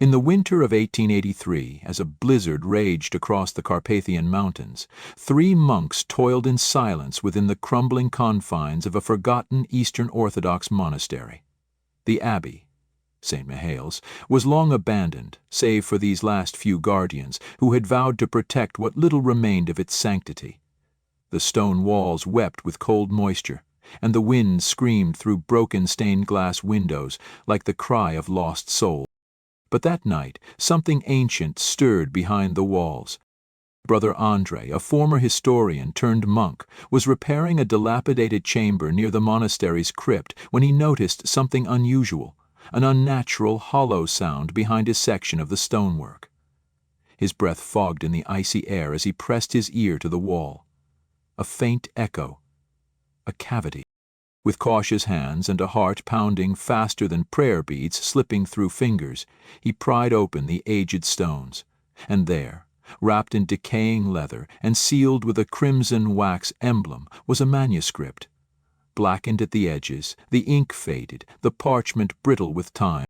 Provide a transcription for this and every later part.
In the winter of 1883, as a blizzard raged across the Carpathian Mountains, 3 monks toiled in silence within the crumbling confines of a forgotten Eastern Orthodox monastery. The abbey, St. Mihail's, was long abandoned, save for these last few guardians who had vowed to protect what little remained of its sanctity. The stone walls wept with cold moisture, and the wind screamed through broken stained-glass windows like the cry of lost souls. But that night, something ancient stirred behind the walls. Brother Andre, a former historian turned monk, was repairing a dilapidated chamber near the monastery's crypt when he noticed something unusual, an unnatural, hollow sound behind a section of the stonework. His breath fogged in the icy air as he pressed his ear to the wall. A faint echo, a cavity. With cautious hands and a heart pounding faster than prayer beads slipping through fingers, he pried open the aged stones, and there, wrapped in decaying leather and sealed with a crimson wax emblem, was a manuscript. Blackened at the edges, the ink faded, the parchment brittle with time.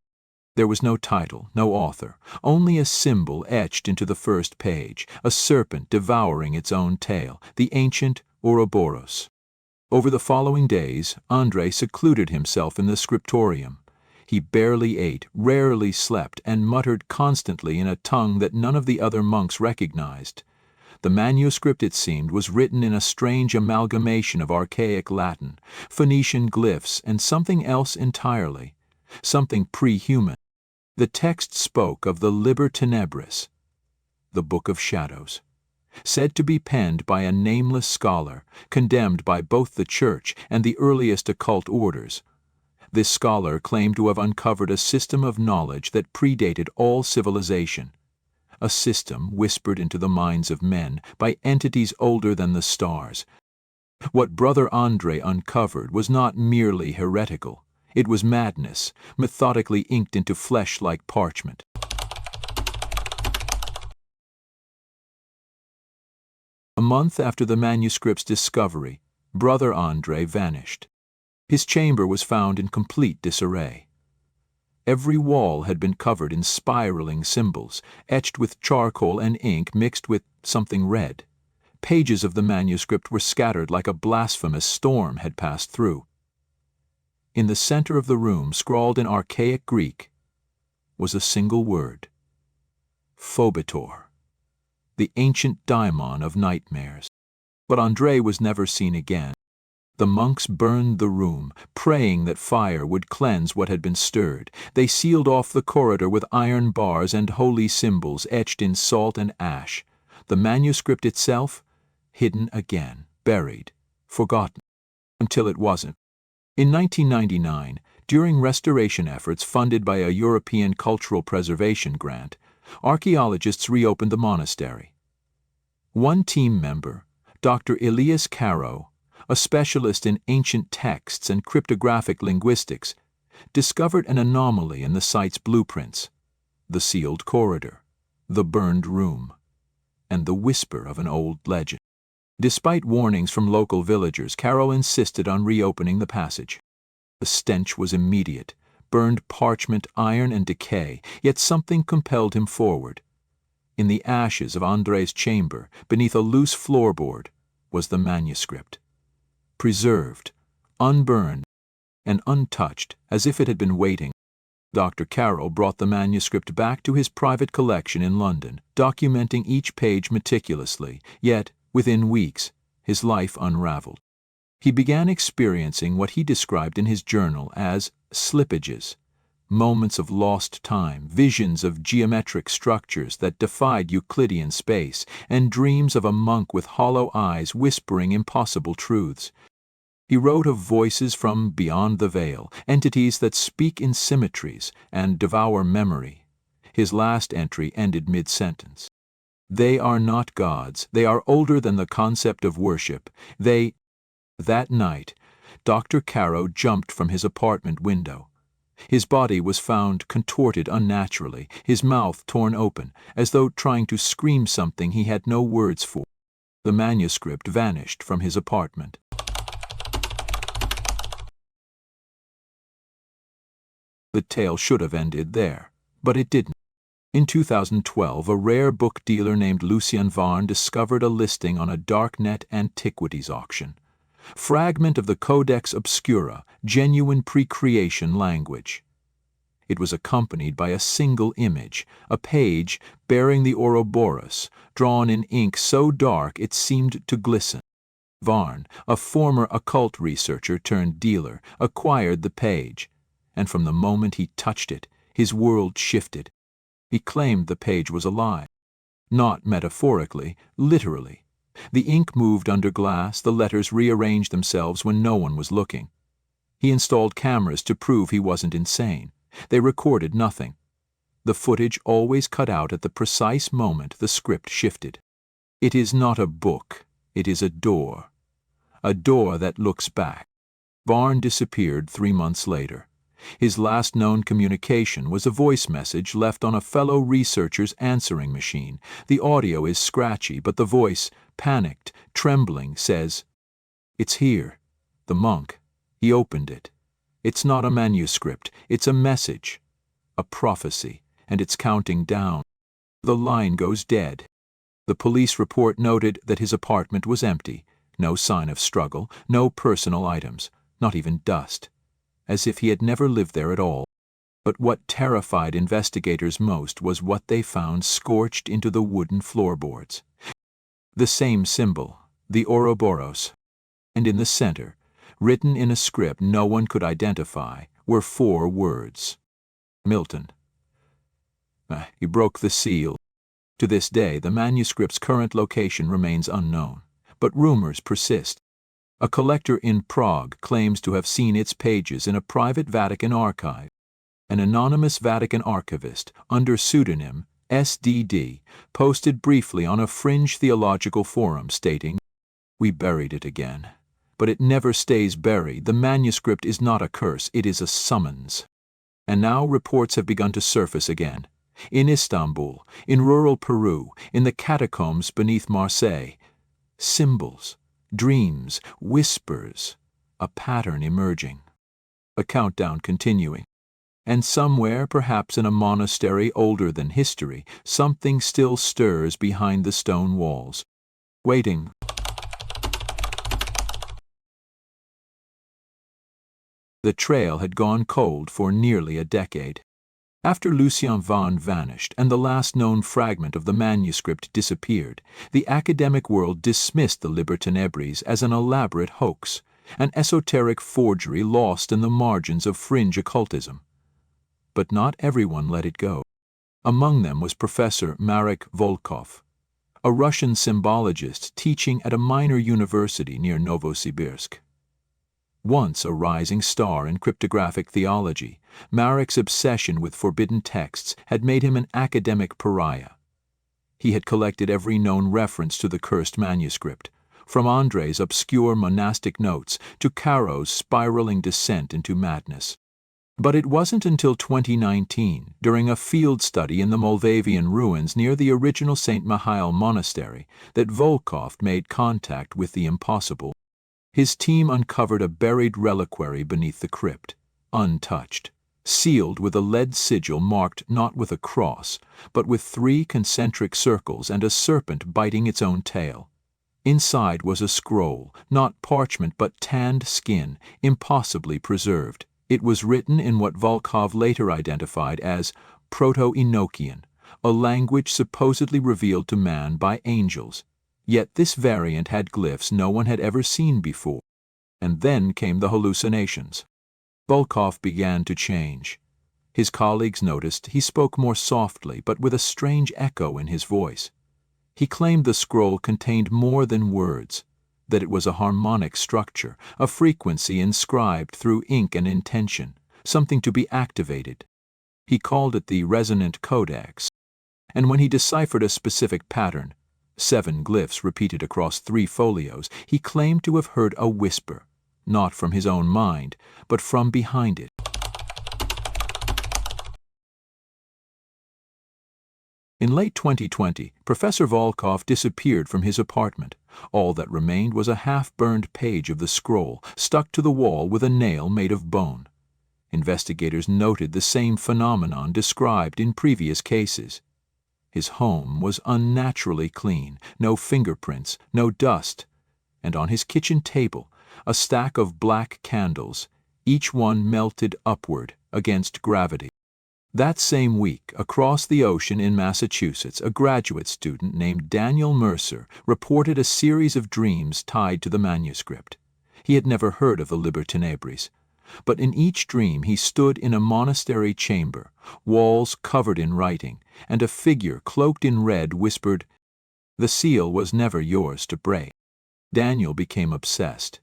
There was no title, no author, only a symbol etched into the first page, a serpent devouring its own tail, the ancient Ouroboros. Over the following days, Andre secluded himself in the scriptorium. He barely ate, rarely slept, and muttered constantly in a tongue that none of the other monks recognized. The manuscript, it seemed, was written in a strange amalgamation of archaic Latin, Phoenician glyphs, and something else entirely, something pre-human. The text spoke of the Liber Tenebris, the Book of Shadows, said to be penned by a nameless scholar, condemned by both the Church and the earliest occult orders. This scholar claimed to have uncovered a system of knowledge that predated all civilization, a system whispered into the minds of men by entities older than the stars. What Brother Andre uncovered was not merely heretical. It was madness, methodically inked into flesh like parchment. A month after the manuscript's discovery, Brother Andre vanished. His chamber was found in complete disarray. Every wall had been covered in spiraling symbols, etched with charcoal and ink mixed with something red. Pages of the manuscript were scattered like a blasphemous storm had passed through. In the center of the room, scrawled in archaic Greek, was a single word: Phobitor, the ancient daimon of nightmares. But Andre was never seen again. The monks burned the room, praying that fire would cleanse what had been stirred. They sealed off the corridor with iron bars and holy symbols etched in salt and ash. The manuscript itself, hidden again, buried, forgotten, until it wasn't. In 1999, during restoration efforts funded by a European Cultural Preservation grant, archaeologists reopened the monastery. One team member, Dr. Elias Caro, a specialist in ancient texts and cryptographic linguistics, discovered an anomaly in the site's blueprints: the sealed corridor, the burned room, and the whisper of an old legend. Despite warnings from local villagers, Caro insisted on reopening the passage. The stench was immediate: burned parchment, iron, and decay, yet something compelled him forward. In the ashes of Andre's chamber, beneath a loose floorboard, was the manuscript. Preserved, unburned, and untouched, as if it had been waiting. Dr. Carroll brought the manuscript back to his private collection in London, documenting each page meticulously, yet, within weeks, his life unraveled. He began experiencing what he described in his journal as slippages, moments of lost time, visions of geometric structures that defied Euclidean space, and dreams of a monk with hollow eyes whispering impossible truths. He wrote of voices from beyond the veil, entities that speak in symmetries and devour memory. His last entry ended mid-sentence. They are not gods. They are older than the concept of worship. That night, Dr. Caro jumped from his apartment window. His body was found contorted unnaturally, his mouth torn open, as though trying to scream something he had no words for. The manuscript vanished from his apartment. The tale should have ended there, but it didn't. In 2012, a rare book dealer named Lucien Varn discovered a listing on a darknet antiquities auction. Fragment of the Codex Obscura, genuine pre-creation language. It was accompanied by a single image, a page bearing the Ouroboros, drawn in ink so dark it seemed to glisten. Varn, a former occult researcher turned dealer, acquired the page, and from the moment he touched it, his world shifted. He claimed the page was alive. Not metaphorically, literally. The ink moved under glass, the letters rearranged themselves when no one was looking. He installed cameras to prove he wasn't insane. They recorded nothing. The footage always cut out at the precise moment the script shifted. It is not a book, it is a door. A door that looks back. Varn disappeared 3 months later. His last known communication was a voice message left on a fellow researcher's answering machine. The audio is scratchy, but the voice, panicked, trembling, says, "It's here. The monk. He opened it. It's not a manuscript. It's a message. A prophecy. And it's counting down." The line goes dead. The police report noted that his apartment was empty. No sign of struggle, no personal items, not even dust. As if he had never lived there at all. But what terrified investigators most was what they found scorched into the wooden floorboards. The same symbol, the Ouroboros. And in the center, written in a script no one could identify, were 4 words. Milton. He broke the seal. To this day, the manuscript's current location remains unknown, but rumors persist. A collector in Prague claims to have seen its pages in a private Vatican archive. An anonymous Vatican archivist, under pseudonym SDD, posted briefly on a fringe theological forum stating, "We buried it again. But it never stays buried. The manuscript is not a curse, it is a summons." And now reports have begun to surface again. In Istanbul, in rural Peru, in the catacombs beneath Marseille. Symbols. Dreams, whispers, a pattern emerging, a countdown continuing. And somewhere, perhaps in a monastery older than history, something still stirs behind the stone walls, waiting. The trail had gone cold for nearly a decade. After Lucien Varn vanished and the last known fragment of the manuscript disappeared, the academic world dismissed the Liber Tenebris as an elaborate hoax, an esoteric forgery lost in the margins of fringe occultism. But not everyone let it go. Among them was Professor Marek Volkov, a Russian symbologist teaching at a minor university near Novosibirsk. Once a rising star in cryptographic theology, Marek's obsession with forbidden texts had made him an academic pariah. He had collected every known reference to the cursed manuscript, from Andrei's obscure monastic notes to Caro's spiraling descent into madness. But it wasn't until 2019, during a field study in the Moldavian ruins near the original St. Mihail Monastery, that Volkov made contact with the impossible. His team uncovered a buried reliquary beneath the crypt, untouched, sealed with a lead sigil marked not with a cross, but with 3 concentric circles and a serpent biting its own tail. Inside was a scroll, not parchment but tanned skin, impossibly preserved. It was written in what Volkov later identified as Proto-Enochian, a language supposedly revealed to man by angels. Yet this variant had glyphs no one had ever seen before. And then came the hallucinations. Volkov began to change. His colleagues noticed he spoke more softly but with a strange echo in his voice. He claimed the scroll contained more than words, that it was a harmonic structure, a frequency inscribed through ink and intention, something to be activated. He called it the resonant codex. And when he deciphered a specific pattern, 7 glyphs repeated across 3 folios, he claimed to have heard a whisper, not from his own mind, but from behind it. In late 2020, Professor Volkov disappeared from his apartment. All that remained was a half-burned page of the scroll, stuck to the wall with a nail made of bone. Investigators noted the same phenomenon described in previous cases. His home was unnaturally clean, no fingerprints, no dust, and on his kitchen table, a stack of black candles, each one melted upward against gravity. That same week, across the ocean in Massachusetts, a graduate student named Daniel Mercer reported a series of dreams tied to the manuscript. He had never heard of the Liber Tenebris, but in each dream he stood in a monastery chamber, walls covered in writing, and a figure cloaked in red whispered, "The seal was never yours to break." Daniel became obsessed.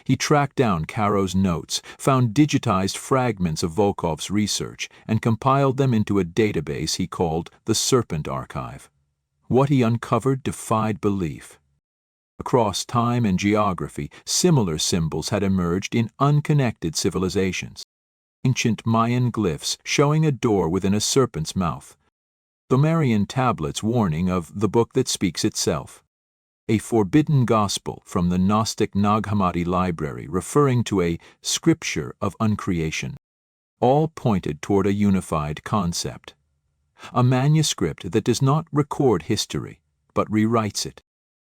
He tracked down Caro's notes, found digitized fragments of Volkov's research, and compiled them into a database he called the Serpent Archive. What he uncovered defied belief. Across time and geography, similar symbols had emerged in unconnected civilizations. Ancient Mayan glyphs showing a door within a serpent's mouth. Sumerian tablets warning of the book that speaks itself. A forbidden gospel from the Gnostic Nag Hammadi library referring to a scripture of uncreation. All pointed toward a unified concept. A manuscript that does not record history, but rewrites it.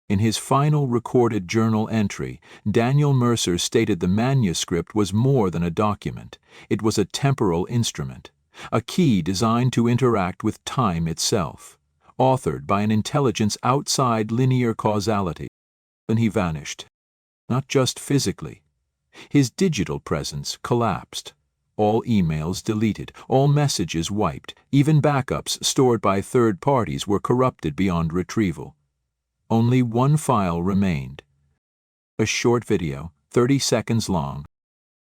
In his final recorded journal entry, Daniel Mercer stated the manuscript was more than a document. It was a temporal instrument, a key designed to interact with time itself, authored by an intelligence outside linear causality. Then he vanished. Not just physically. His digital presence collapsed. All emails deleted, all messages wiped, even backups stored by third parties were corrupted beyond retrieval. Only one file remained. A short video, 30 seconds long.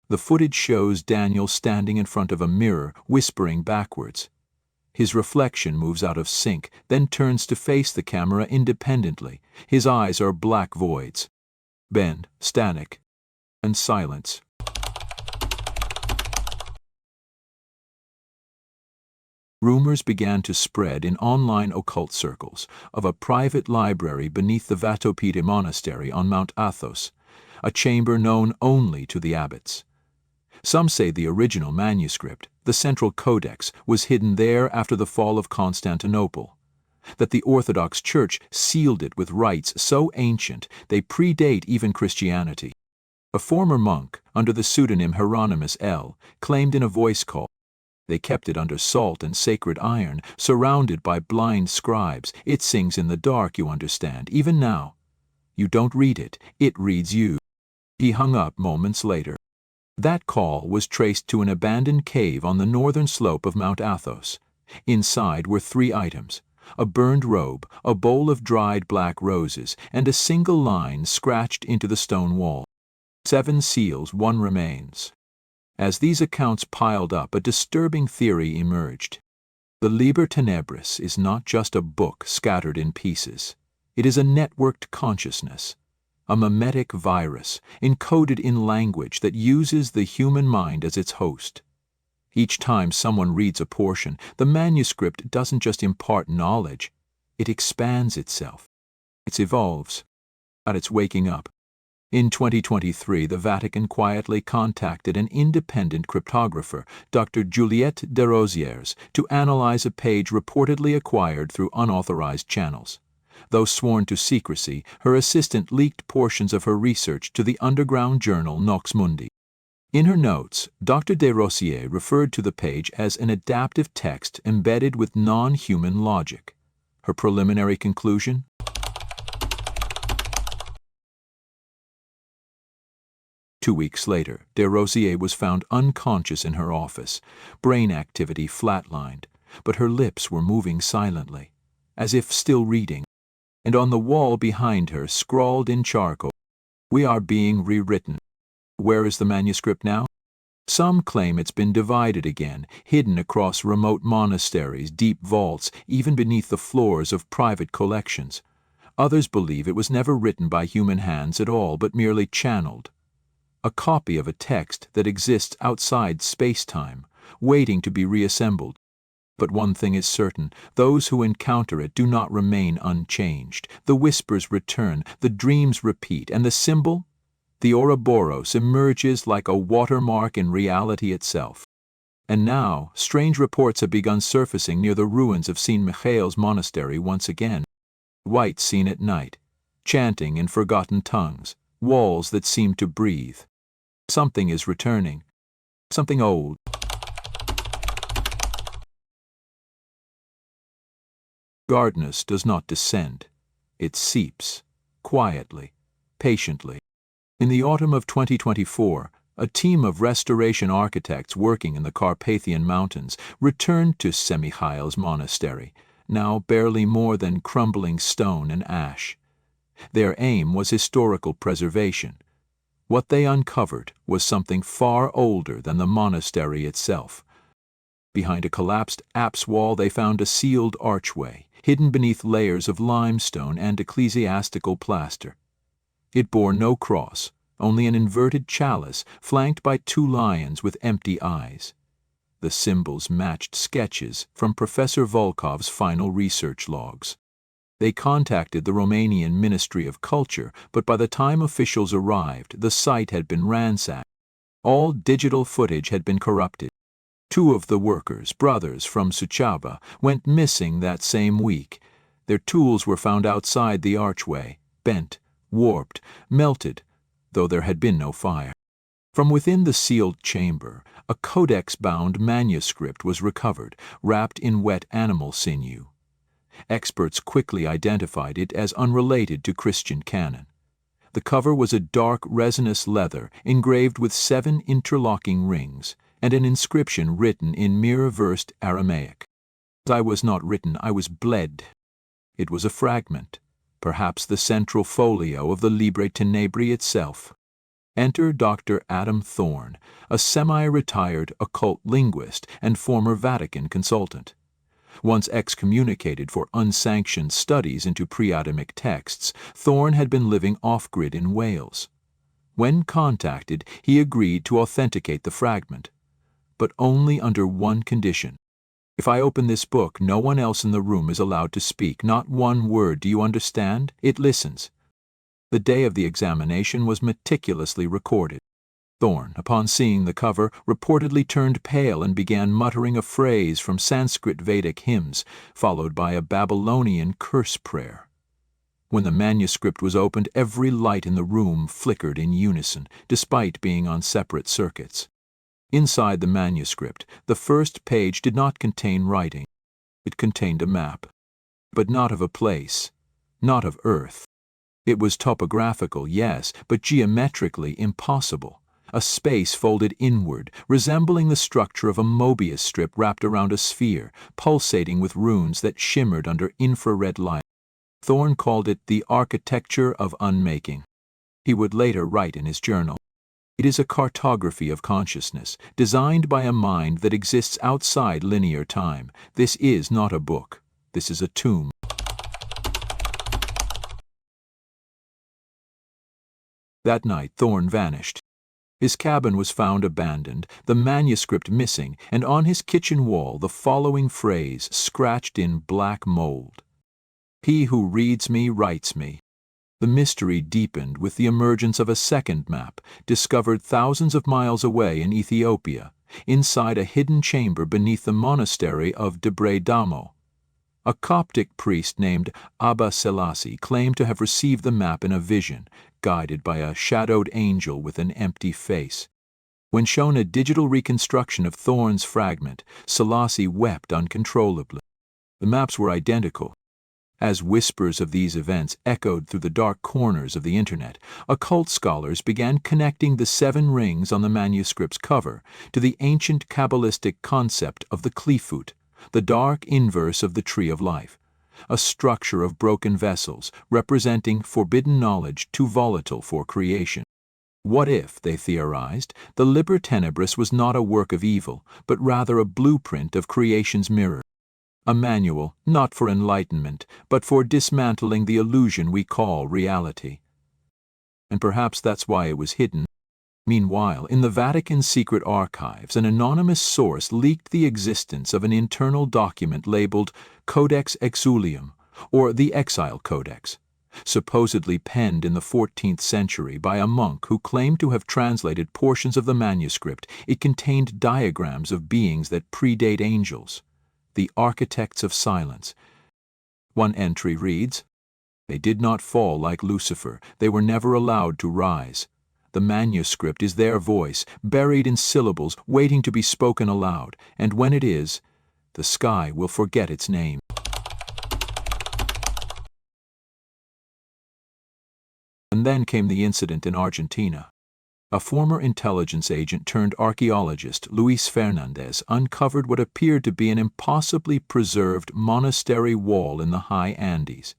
The footage shows Daniel standing in front of a mirror, whispering backwards. His reflection moves out of sync, then turns to face the camera independently. His eyes are black voids. Bend, static, and silence. Rumors began to spread in online occult circles of a private library beneath the Vatopede Monastery on Mount Athos, a chamber known only to the abbots. Some say the original manuscript, the central codex, was hidden there after the fall of Constantinople, that the Orthodox Church sealed it with rites so ancient they predate even Christianity. A former monk, under the pseudonym Hieronymus L., claimed in a voice call, "They kept it under salt and sacred iron, surrounded by blind scribes. It sings in the dark, you understand, even now. You don't read it, it reads you." He hung up moments later. That call was traced to an abandoned cave on the northern slope of Mount Athos. Inside were 3 items: a burned robe, a bowl of dried black roses, and a single line scratched into the stone wall. 7 seals, 1 remains. As these accounts piled up, a disturbing theory emerged. The Liber Tenebris is not just a book scattered in pieces. It is a networked consciousness, a mimetic virus encoded in language that uses the human mind as its host. Each time someone reads a portion, the manuscript doesn't just impart knowledge, it expands itself. It evolves. It's waking up. In 2023, the Vatican quietly contacted an independent cryptographer, Dr. Juliette Desrosiers, to analyze a page reportedly acquired through unauthorized channels. Though sworn to secrecy, her assistant leaked portions of her research to the underground journal Nox Mundi. In her notes, Dr. Desrosiers referred to the page as an adaptive text embedded with non-human logic. Her preliminary conclusion? Two weeks later, Desrosiers was found unconscious in her office, brain activity flatlined, but her lips were moving silently, as if still reading. And on the wall behind her, scrawled in charcoal, "We are being rewritten." Where is the manuscript now? Some claim it's been divided again, hidden across remote monasteries, deep vaults, even beneath the floors of private collections. Others believe it was never written by human hands at all, but merely channeled. A copy of a text that exists outside space-time, waiting to be reassembled. But one thing is certain, those who encounter it do not remain unchanged. The whispers return, the dreams repeat, and the symbol, the Ouroboros, emerges like a watermark in reality itself. And now, strange reports have begun surfacing near the ruins of St. Michael's Monastery once again. Whites seen at night, chanting in forgotten tongues, walls that seem to breathe. Something is returning, something old. Darkness does not descend. It seeps, quietly, patiently. In the autumn of 2024, a team of restoration architects working in the Carpathian Mountains returned to St. Michael's Monastery, now barely more than crumbling stone and ash. Their aim was historical preservation. What they uncovered was something far older than the monastery itself. Behind a collapsed apse wall they found a sealed archway, hidden beneath layers of limestone and ecclesiastical plaster. It bore no cross, only an inverted chalice flanked by two lions with empty eyes. The symbols matched sketches from Professor Volkov's final research logs. They contacted the Romanian Ministry of Culture, but by the time officials arrived, the site had been ransacked. All digital footage had been corrupted. Two of the workers, brothers from Suceava, went missing that same week. Their tools were found outside the archway, bent, warped, melted, though there had been no fire. From within the sealed chamber, a codex-bound manuscript was recovered, wrapped in wet animal sinew. Experts quickly identified it as unrelated to Christian canon. The cover was a dark resinous leather engraved with 7 interlocking rings, and an inscription written in mirror-versed Aramaic. I was not written, I was bled. It was a fragment, perhaps the central folio of the Libre Tenebrae itself. Enter Dr. Adam Thorne, a semi-retired occult linguist and former Vatican consultant. Once excommunicated for unsanctioned studies into pre-Adamic texts, Thorne had been living off-grid in Wales. When contacted, he agreed to authenticate the fragment, but only under one condition. If I open this book, no one else in the room is allowed to speak, not one word, do you understand? It listens. The day of the examination was meticulously recorded. Thorne, upon seeing the cover, reportedly turned pale and began muttering a phrase from Sanskrit Vedic hymns, followed by a Babylonian curse prayer. When the manuscript was opened, every light in the room flickered in unison, despite being on separate circuits. Inside the manuscript, the first page did not contain writing. It contained a map, but not of a place, not of Earth. It was topographical, yes, but geometrically impossible. A space folded inward, resembling the structure of a Mobius strip wrapped around a sphere, pulsating with runes that shimmered under infrared light. Thorne called it the architecture of unmaking. He would later write in his journal, "It is a cartography of consciousness, designed by a mind that exists outside linear time. This is not a book. This is a tomb." That night, Thorne vanished. His cabin was found abandoned, the manuscript missing, and on his kitchen wall the following phrase scratched in black mold. "He who reads me writes me." The mystery deepened with the emergence of a second map, discovered thousands of miles away in Ethiopia, inside a hidden chamber beneath the monastery of Debre Damo. A Coptic priest named Abba Selassie claimed to have received the map in a vision, guided by a shadowed angel with an empty face. When shown a digital reconstruction of Thorne's fragment, Selassie wept uncontrollably. The maps were identical. As whispers of these events echoed through the dark corners of the internet, occult scholars began connecting the 7 rings on the manuscript's cover to the ancient Kabbalistic concept of the Qlīphut, the dark inverse of the Tree of Life, a structure of broken vessels representing forbidden knowledge too volatile for creation. What if, they theorized, the Liber Tenebris was not a work of evil, but rather a blueprint of creation's mirror? A manual, not for enlightenment, but for dismantling the illusion we call reality. And perhaps that's why it was hidden. Meanwhile, in the Vatican's secret archives, an anonymous source leaked the existence of an internal document labeled Codex Exulium, or the Exile Codex. supposedly penned in the 14th century by a monk who claimed to have translated portions of the manuscript. It contained diagrams of beings that predate angels, the architects of silence. One entry reads, "They did not fall like Lucifer, they were never allowed to rise. The manuscript is their voice, buried in syllables, waiting to be spoken aloud, and when it is, the sky will forget its name." And then came the incident in Argentina. A former intelligence agent turned archaeologist, Luis Fernandez, uncovered what appeared to be an impossibly preserved monastery wall in the high Andes.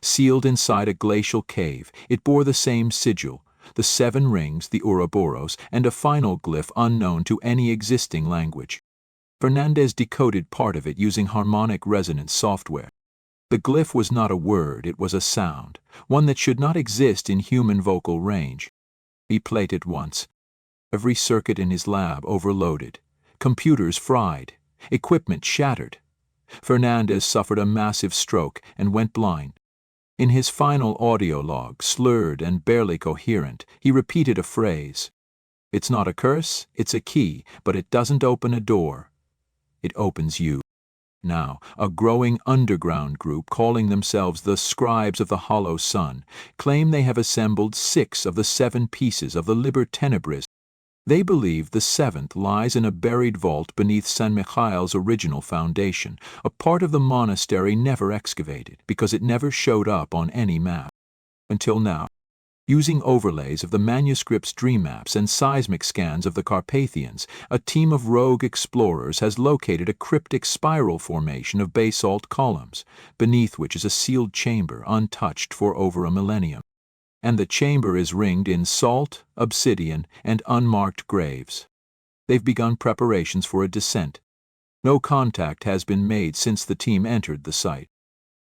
Sealed inside a glacial cave, it bore the same sigil, the 7 rings, the Ouroboros, and a final glyph unknown to any existing language. Fernandez decoded part of it using harmonic resonance software. The glyph was not a word, it was a sound, one that should not exist in human vocal range. He played it once. Every circuit in his lab overloaded, computers fried, equipment shattered. Fernandez suffered a massive stroke and went blind. In his final audio log, slurred and barely coherent, he repeated a phrase. "It's not a curse, it's a key, but it doesn't open a door. It opens you." Now, a growing underground group calling themselves the Scribes of the Hollow Sun claim they have assembled 6 of the 7 pieces of the Liber Tenebris. They believe the 7th lies in a buried vault beneath San Michael's original foundation, a part of the monastery never excavated because it never showed up on any map. Until now, using overlays of the manuscript's dream maps and seismic scans of the Carpathians, a team of rogue explorers has located a cryptic spiral formation of basalt columns, beneath which is a sealed chamber untouched for over a millennium. And the chamber is ringed in salt, obsidian, and unmarked graves. They've begun preparations for a descent. No contact has been made since the team entered the site.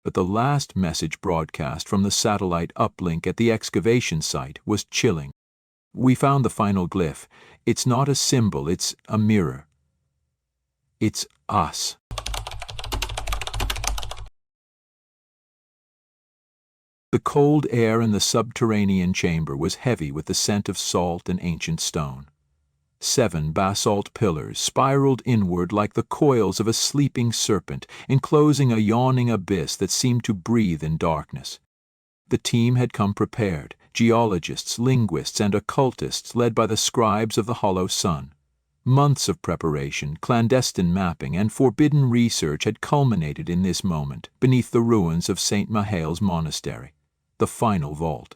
But the last message broadcast from the satellite uplink at the excavation site was chilling. "We found the final glyph. It's not a symbol, it's a mirror. It's us." The cold air in the subterranean chamber was heavy with the scent of salt and ancient stone. 7 basalt pillars spiraled inward like the coils of a sleeping serpent, enclosing a yawning abyss that seemed to breathe in darkness. The team had come prepared, geologists, linguists, and occultists led by the Scribes of the Hollow Sun. Months of preparation, clandestine mapping, and forbidden research had culminated in this moment, beneath the ruins of St. Michael's Monastery, the final vault.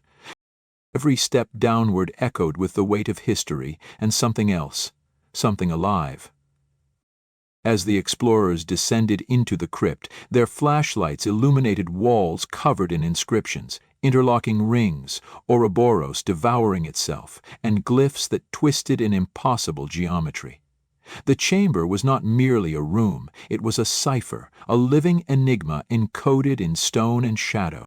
Every step downward echoed with the weight of history and something else, something alive. As the explorers descended into the crypt, their flashlights illuminated walls covered in inscriptions, interlocking rings, Ouroboros devouring itself, and glyphs that twisted in impossible geometry. The chamber was not merely a room, it was a cipher, a living enigma encoded in stone and shadow.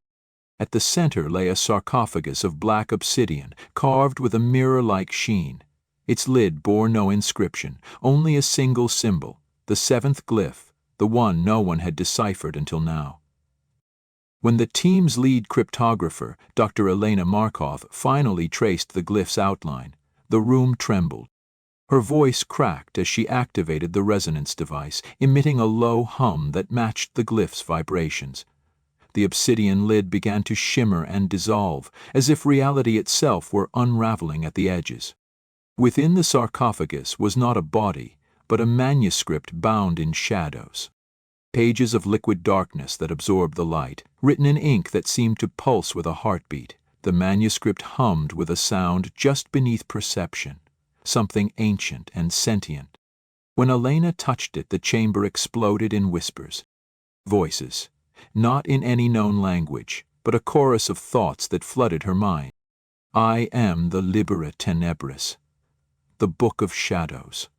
At the center lay a sarcophagus of black obsidian, carved with a mirror-like sheen. Its lid bore no inscription, only a single symbol, the 7th glyph, the one no one had deciphered until now. When the team's lead cryptographer, Dr. Elena Markov, finally traced the glyph's outline, the room trembled. Her voice cracked as she activated the resonance device, emitting a low hum that matched the glyph's vibrations. The obsidian lid began to shimmer and dissolve, as if reality itself were unraveling at the edges. Within the sarcophagus was not a body, but a manuscript bound in shadows. Pages of liquid darkness that absorbed the light, written in ink that seemed to pulse with a heartbeat. The manuscript hummed with a sound just beneath perception, something ancient and sentient. When Elena touched it, the chamber exploded in whispers. Voices. Not in any known language, but a chorus of thoughts that flooded her mind. I am the Libera Tenebris, the Book of Shadows,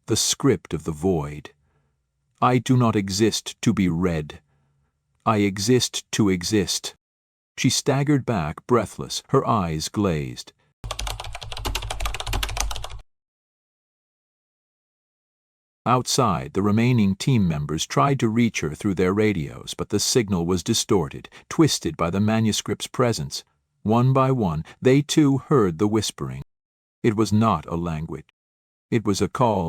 the script of the void. I do not exist to be read. I exist to exist. She staggered back, breathless, her eyes glazed. Outside, the remaining team members tried to reach her through their radios, but the signal was distorted, twisted by the manuscript's presence. One by one, they too heard the whispering. It was not a language. It was a call.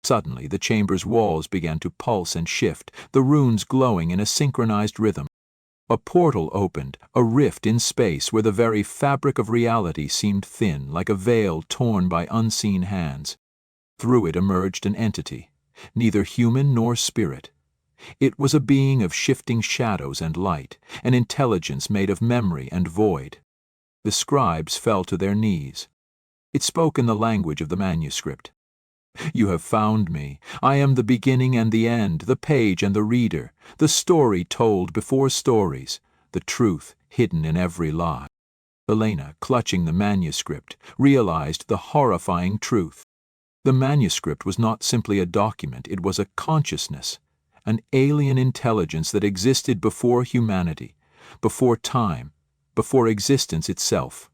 Suddenly, the chamber's walls began to pulse and shift, the runes glowing in a synchronized rhythm. A portal opened, a rift in space where the very fabric of reality seemed thin, like a veil torn by unseen hands. Through it emerged an entity, neither human nor spirit. It was a being of shifting shadows and light, an intelligence made of memory and void. The scribes fell to their knees. It spoke in the language of the manuscript. "You have found me. I am the beginning and the end, the page and the reader, the story told before stories, the truth hidden in every lie." Elena, clutching the manuscript, realized the horrifying truth. The manuscript was not simply a document, it was a consciousness, an alien intelligence that existed before humanity, before time, before existence itself.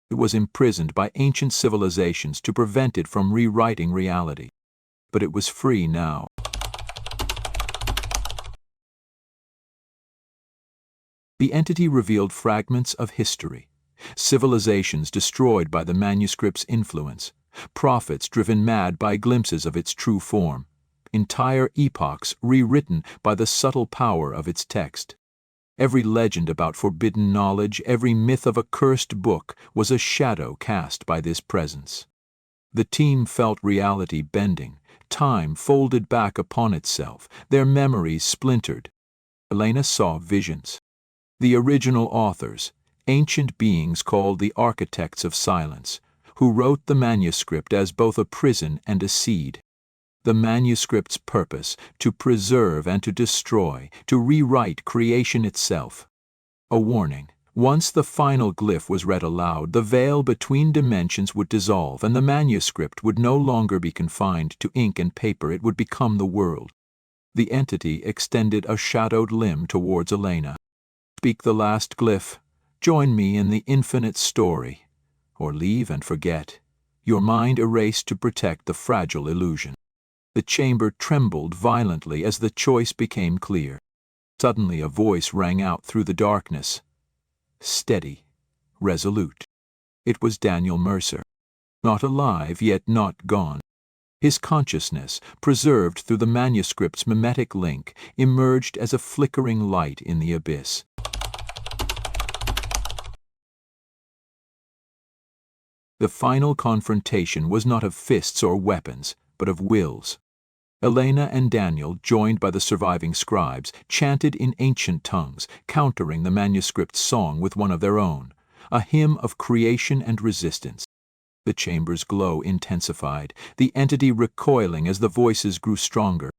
It was imprisoned by ancient civilizations to prevent it from rewriting reality. But it was free now. The entity revealed fragments of history, civilizations destroyed by the manuscript's influence, prophets driven mad by glimpses of its true form, entire epochs rewritten by the subtle power of its text. Every legend about forbidden knowledge, every myth of a cursed book was a shadow cast by this presence. The team felt reality bending, time folded back upon itself, their memories splintered. Elena saw visions. The original authors, ancient beings called the architects of silence, who wrote the manuscript as both a prison and a seed. The manuscript's purpose, to preserve and to destroy, to rewrite creation itself. A warning. Once the final glyph was read aloud, the veil between dimensions would dissolve, and the manuscript would no longer be confined to ink and paper, it would become the world. The entity extended a shadowed limb towards Elena. "Speak the last glyph. Join me in the infinite story. Or leave and forget, your mind erased to protect the fragile illusion." The chamber trembled violently as the choice became clear. Suddenly a voice rang out through the darkness. Steady, resolute. It was Daniel Mercer. Not alive, yet not gone. His consciousness, preserved through the manuscript's mimetic link, emerged as a flickering light in the abyss. The final confrontation was not of fists or weapons, but of wills. Elena and Daniel, joined by the surviving scribes, chanted in ancient tongues, countering the manuscript's song with one of their own, a hymn of creation and resistance. The chamber's glow intensified, the entity recoiling as the voices grew stronger.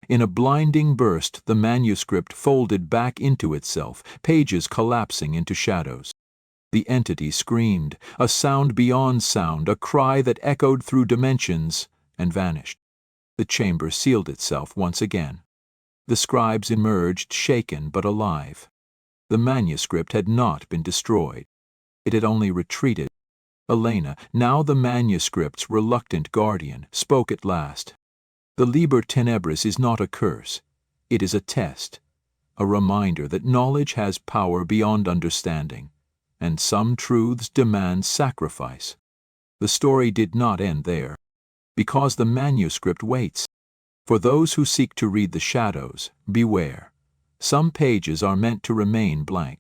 In a blinding burst, the manuscript folded back into itself, pages collapsing into shadows. The entity screamed, a sound beyond sound, a cry that echoed through dimensions, and vanished. The chamber sealed itself once again. The scribes emerged, shaken but alive. The manuscript had not been destroyed. It had only retreated. Elena, now the manuscript's reluctant guardian, spoke at last. "The Liber Tenebris is not a curse. It is a test, a reminder that knowledge has power beyond understanding, and some truths demand sacrifice." The story did not end there, because the manuscript waits. For those who seek to read the shadows, beware. Some pages are meant to remain blank.